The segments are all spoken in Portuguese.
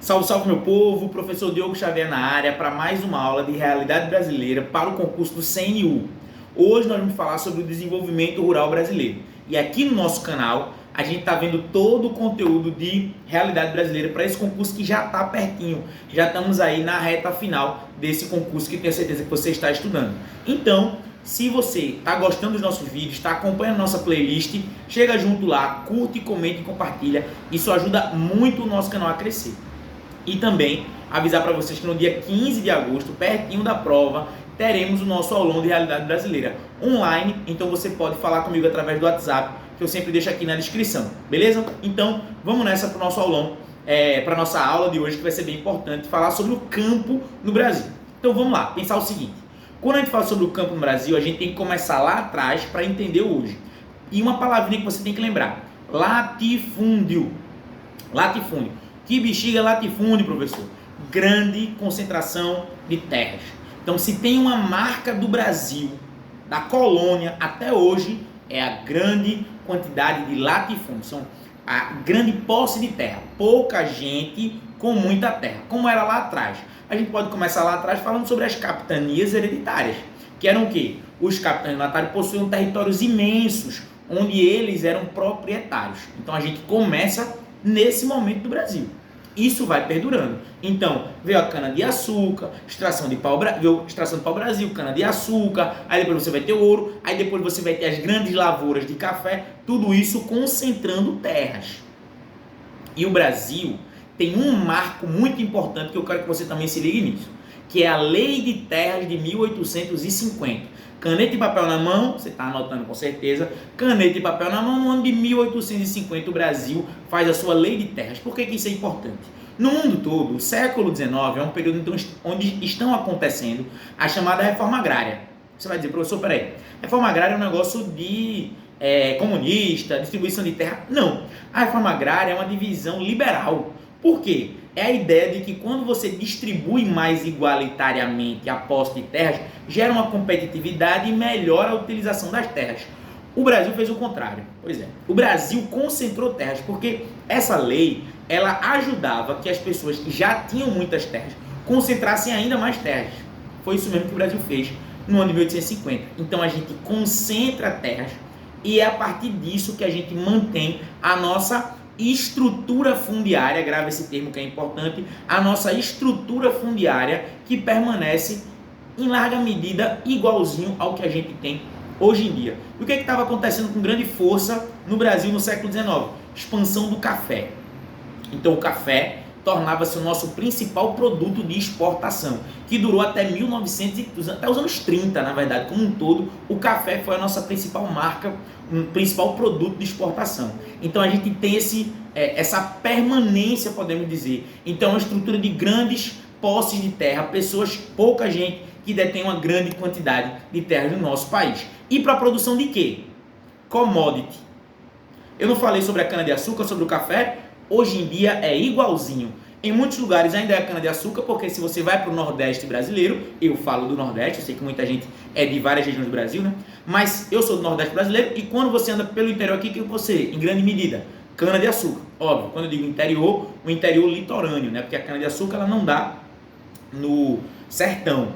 Salve, salve meu povo, professor Diogo Xavier na área para mais uma aula de realidade brasileira para o concurso do CNU. Hoje nós vamos falar sobre o desenvolvimento rural brasileiro. E aqui no nosso canal a gente está vendo todo o conteúdo de realidade brasileira para esse concurso que já está pertinho. Já estamos aí na reta final desse concurso que tenho certeza que você está estudando. Então, se você está gostando dos nossos vídeos, está acompanhando nossa playlist, chega junto lá, curte, comente e compartilha. Isso ajuda muito o nosso canal a crescer. E também avisar para vocês que no dia 15 de agosto, pertinho da prova, teremos o nosso aulão de realidade brasileira online. Então você pode falar comigo através do WhatsApp, que eu sempre deixo aqui na descrição, beleza? Então vamos nessa para o nosso aulão, para a nossa aula de hoje, que vai ser bem importante, falar sobre o campo no Brasil. Então vamos lá, pensar o seguinte: quando a gente fala sobre o campo no Brasil, a gente tem que começar lá atrás para entender hoje. E uma palavrinha que você tem que lembrar: latifúndio. Latifúndio. Que bexiga latifúndio, professor? Grande concentração de terras. Então, se tem uma marca do Brasil, da colônia até hoje, é a grande quantidade de latifúndio. São a grande posse de terra. Pouca gente com muita terra, como era lá atrás. A gente pode começar lá atrás falando sobre as capitanias hereditárias, que eram o quê? Os capitães hereditários possuíam territórios imensos, onde eles eram proprietários. Então, a gente começa nesse momento do Brasil. Isso vai perdurando. Então, veio a cana-de-açúcar, extração de pau-brasil, cana-de-açúcar, aí depois você vai ter ouro, aí depois você vai ter as grandes lavouras de café, tudo isso concentrando terras. E o Brasil tem um marco muito importante que eu quero que você também se ligue nisso, que é a Lei de Terras de 1850. Caneta e papel na mão, você está anotando com certeza, caneta e papel na mão, no ano de 1850 o Brasil faz a sua lei de terras. Por que isso é importante? No mundo todo, o século XIX é um período onde estão acontecendo a chamada reforma agrária. Você vai dizer, professor, peraí, reforma agrária é um negócio de comunista, distribuição de terra? Não, a reforma agrária é uma divisão liberal. Por quê? É a ideia de que quando você distribui mais igualitariamente a posse de terras, gera uma competitividade e melhora a utilização das terras. O Brasil fez o contrário. Pois é, o Brasil concentrou terras, porque essa lei, ela ajudava que as pessoas que já tinham muitas terras concentrassem ainda mais terras. Foi isso mesmo que o Brasil fez no ano de 1850. Então a gente concentra terras e é a partir disso que a gente mantém a nossa estrutura fundiária, grava esse termo que é importante, a nossa estrutura fundiária que permanece em larga medida igualzinho ao que a gente tem hoje em dia. E o que estava acontecendo com grande força no Brasil no século XIX? Expansão do café. Então o café tornava-se o nosso principal produto de exportação, que durou até 1900, até os anos 30, na verdade, como um todo, o café foi a nossa principal marca, um principal produto de exportação. Então a gente tem essa permanência, podemos dizer. Então, uma estrutura de grandes posses de terra, pessoas, pouca gente que detém uma grande quantidade de terra no nosso país. E para a produção de quê? Commodity. Eu não falei sobre a cana-de-açúcar, sobre o café? Hoje em dia é igualzinho. Em muitos lugares ainda é cana-de-açúcar, porque se você vai para o Nordeste brasileiro, eu falo do Nordeste, eu sei que muita gente é de várias regiões do Brasil, né? Mas eu sou do Nordeste brasileiro e quando você anda pelo interior aqui, o que você, em grande medida? Cana-de-açúcar. Óbvio, quando eu digo interior, o interior litorâneo, né? Porque a cana-de-açúcar ela não dá no sertão.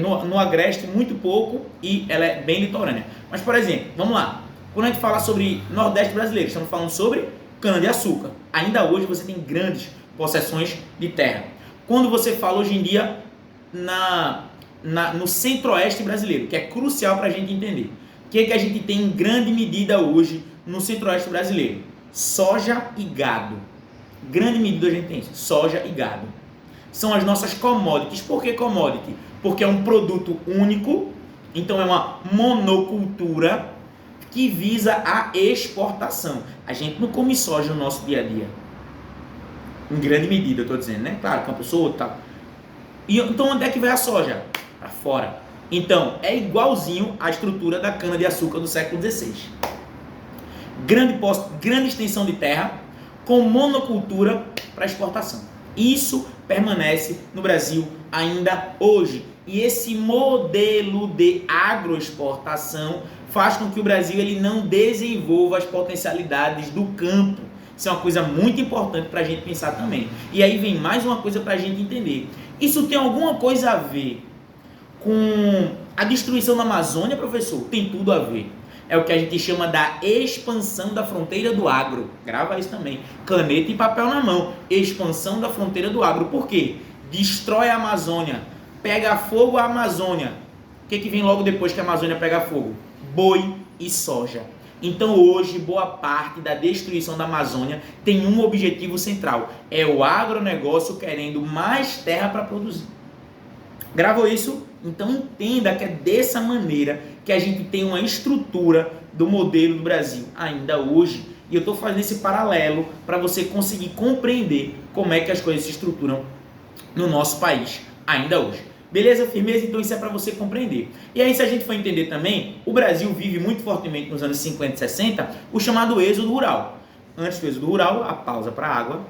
No agreste, muito pouco, e ela é bem litorânea. Mas, por exemplo, vamos lá. Quando a gente fala sobre Nordeste brasileiro, estamos falando sobre cana-de-açúcar. Ainda hoje você tem grandes possessões de terra. Quando você fala hoje em dia no centro-oeste brasileiro, que é crucial para a gente entender. O que a gente tem em grande medida hoje no centro-oeste brasileiro? Soja e gado. Grande medida a gente tem isso, soja e gado. São as nossas commodities. Por que commodity? Porque é um produto único, então é uma monocultura que visa a exportação. A gente não come soja no nosso dia a dia. Em grande medida, eu estou dizendo, né? Claro, que uma pessoa ou tal. Então, onde é que vai a soja? Para fora. Então, é igualzinho à estrutura da cana-de-açúcar do século XVI. Grande extensão de terra com monocultura para exportação. Isso permanece no Brasil ainda hoje. E esse modelo de agroexportação faz com que o Brasil ele não desenvolva as potencialidades do campo. Isso é uma coisa muito importante para a gente pensar também. E aí vem mais uma coisa para a gente entender. Isso tem alguma coisa a ver com a destruição da Amazônia, professor? Tem tudo a ver. É o que a gente chama da expansão da fronteira do agro. Grava isso também. Caneta e papel na mão. Expansão da fronteira do agro. Por quê? Destrói a Amazônia. Pega fogo a Amazônia. O que vem logo depois que a Amazônia pega fogo? Boi e soja. Então hoje, boa parte da destruição da Amazônia tem um objetivo central. É o agronegócio querendo mais terra para produzir. Gravou isso? Então entenda que é dessa maneira que a gente tem uma estrutura do modelo do Brasil ainda hoje. E eu estou fazendo esse paralelo para você conseguir compreender como é que as coisas se estruturam no nosso país ainda hoje. Beleza? Firmeza? Então isso é para você compreender. E aí, se a gente for entender também, o Brasil vive muito fortemente nos anos 50 e 60 o chamado êxodo rural. Antes do êxodo rural, a pausa para a água.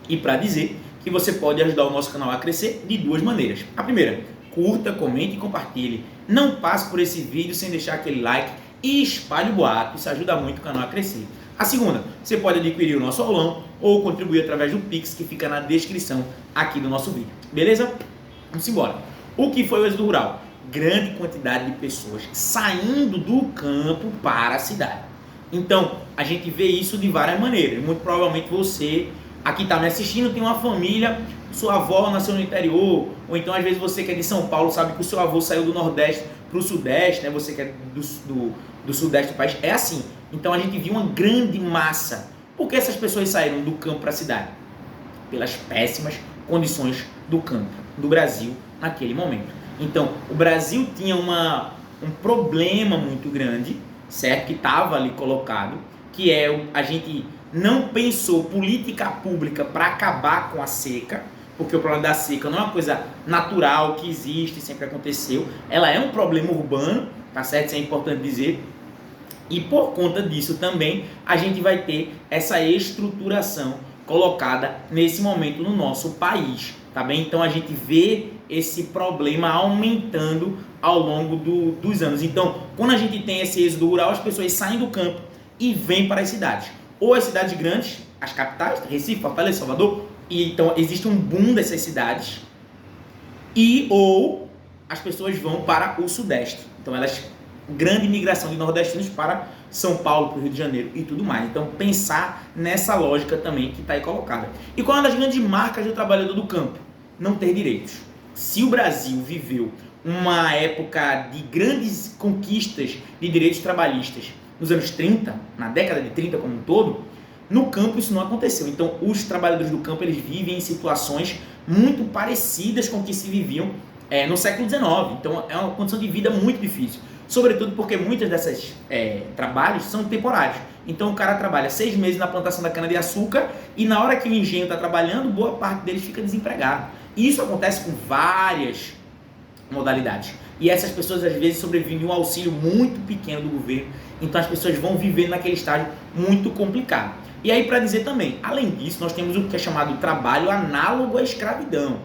E para dizer que você pode ajudar o nosso canal a crescer de duas maneiras. A primeira, curta, comente e compartilhe. Não passe por esse vídeo sem deixar aquele like e espalhe o boato. Isso ajuda muito o canal a crescer. A segunda, você pode adquirir o nosso aulão ou contribuir através do Pix que fica na descrição aqui do nosso vídeo. Beleza? Vamos embora. O que foi o êxodo rural? Grande quantidade de pessoas saindo do campo para a cidade. Então, a gente vê isso de várias maneiras. Muito provavelmente você aqui está me assistindo, tem uma família, sua avó nasceu no interior, ou então às vezes você que é de São Paulo sabe que o seu avô saiu do Nordeste para o Sudeste, né? Você que é do Sudeste do país, é assim. Então a gente viu uma grande massa. Por que essas pessoas saíram do campo para a cidade? Pelas péssimas condições do campo, do Brasil, naquele momento. Então, o Brasil tinha um problema muito grande, certo? Que estava ali colocado, que é a gente não pensou política pública para acabar com a seca, porque o problema da seca não é uma coisa natural que existe, sempre aconteceu. Ela é um problema urbano, tá certo? Isso é importante dizer. E por conta disso também a gente vai ter essa estruturação colocada nesse momento no nosso país, tá bem? Então a gente vê esse problema aumentando ao longo dos anos. Então, quando a gente tem esse êxodo rural, as pessoas saem do campo e vêm para as cidades. Ou as cidades grandes, as capitais, Recife, Fortaleza, Salvador, e então existe um boom dessas cidades, ou as pessoas vão para o Sudeste. Então grande migração de nordestinos para São Paulo, para o Rio de Janeiro e tudo mais. Então pensar nessa lógica também que está aí colocada. E qual é uma das grandes marcas do trabalhador do campo? Não ter direitos. Se o Brasil viveu uma época de grandes conquistas de direitos trabalhistas nos anos 30, na década de 30 como um todo, no campo isso não aconteceu. Então os trabalhadores do campo eles vivem em situações muito parecidas com o que se viviam no século XIX. Então é uma condição de vida muito difícil. Sobretudo porque muitos desses trabalhos são temporários. Então o cara trabalha 6 meses na plantação da cana-de-açúcar e na hora que o engenho está trabalhando, boa parte deles fica desempregado. E isso acontece com várias modalidades. E essas pessoas às vezes sobrevivem de um auxílio muito pequeno do governo. Então as pessoas vão vivendo naquele estágio muito complicado. E aí para dizer também, além disso, nós temos o que é chamado trabalho análogo à escravidão.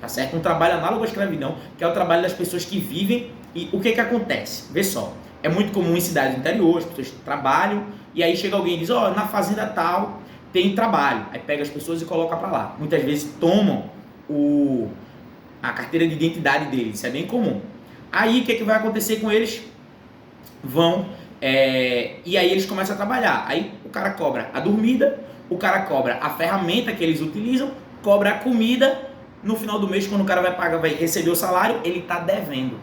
Tá certo? Um trabalho análogo à escravidão, que é o trabalho das pessoas que vivem. E o que acontece? Vê só, é muito comum em cidades interiores, as pessoas trabalham, e aí chega alguém e diz, na fazenda tal tem trabalho. Aí pega as pessoas e coloca para lá. Muitas vezes tomam a carteira de identidade deles, isso é bem comum. Aí o que vai acontecer com eles? E aí eles começam a trabalhar. Aí o cara cobra a dormida, o cara cobra a ferramenta que eles utilizam, cobra a comida. No final do mês, quando o cara vai receber o salário, ele está devendo.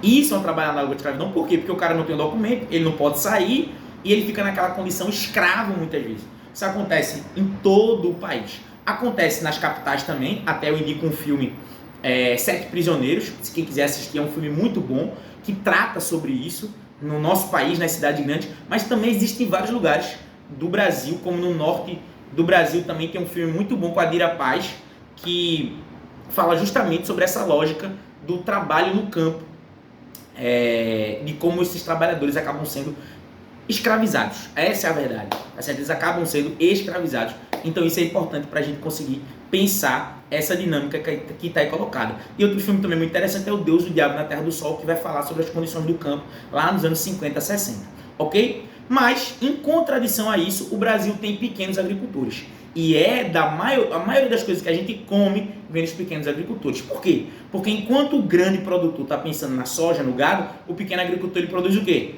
Isso é um trabalho análogo à escravidão. Por quê? Porque o cara não tem um documento, ele não pode sair e ele fica naquela condição escravo muitas vezes. Isso acontece em todo o país. Acontece nas capitais também. Até eu indico um filme, Sete Prisioneiros. Se quem quiser assistir, é um filme muito bom que trata sobre isso no nosso país, nas cidades grandes. Mas também existe em vários lugares do Brasil, como no norte do Brasil também tem um filme muito bom com a Dira Paz, que fala justamente sobre essa lógica do trabalho no campo, de como esses trabalhadores acabam sendo escravizados. Essa é a verdade. Tá certo? Eles acabam sendo escravizados. Então isso é importante para a gente conseguir pensar essa dinâmica que está aí colocada. E outro filme também muito interessante é O Deus, o Diabo na Terra do Sol, que vai falar sobre as condições do campo lá nos anos 50, 60. Ok? Mas, em contradição a isso, o Brasil tem pequenos agricultores. E a maioria das coisas que a gente come vem dos pequenos agricultores. Por quê? Porque enquanto o grande produtor está pensando na soja, no gado, o pequeno agricultor ele produz o quê?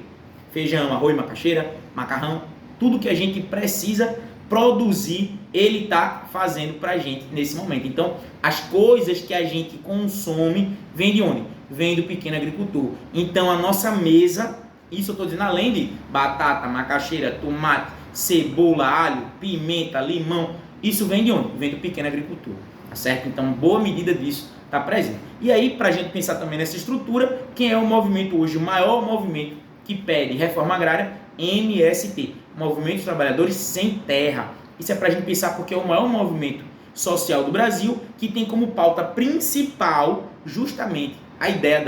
Feijão, arroz, macaxeira, macarrão, tudo que a gente precisa produzir, ele está fazendo para a gente nesse momento. Então, as coisas que a gente consome, vem de onde? Vem do pequeno agricultor. Então, a nossa mesa, isso eu estou dizendo além de batata, macaxeira, tomate, cebola, alho, pimenta, limão, isso vem de onde? Vem do pequeno agricultor, tá certo? Então, boa medida disso está presente. E aí, para a gente pensar também nessa estrutura, quem é o movimento hoje, o maior movimento que pede reforma agrária? MST, Movimento dos Trabalhadores Sem Terra. Isso é para a gente pensar porque é o maior movimento social do Brasil que tem como pauta principal justamente a ideia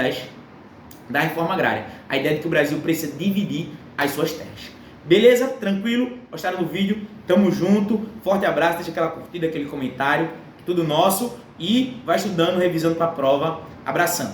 da reforma agrária. A ideia de que o Brasil precisa dividir as suas terras. Beleza? Tranquilo? Gostaram do vídeo? Tamo junto. Forte abraço, deixa aquela curtida, aquele comentário, tudo nosso. E vai estudando, revisando para a prova. Abração.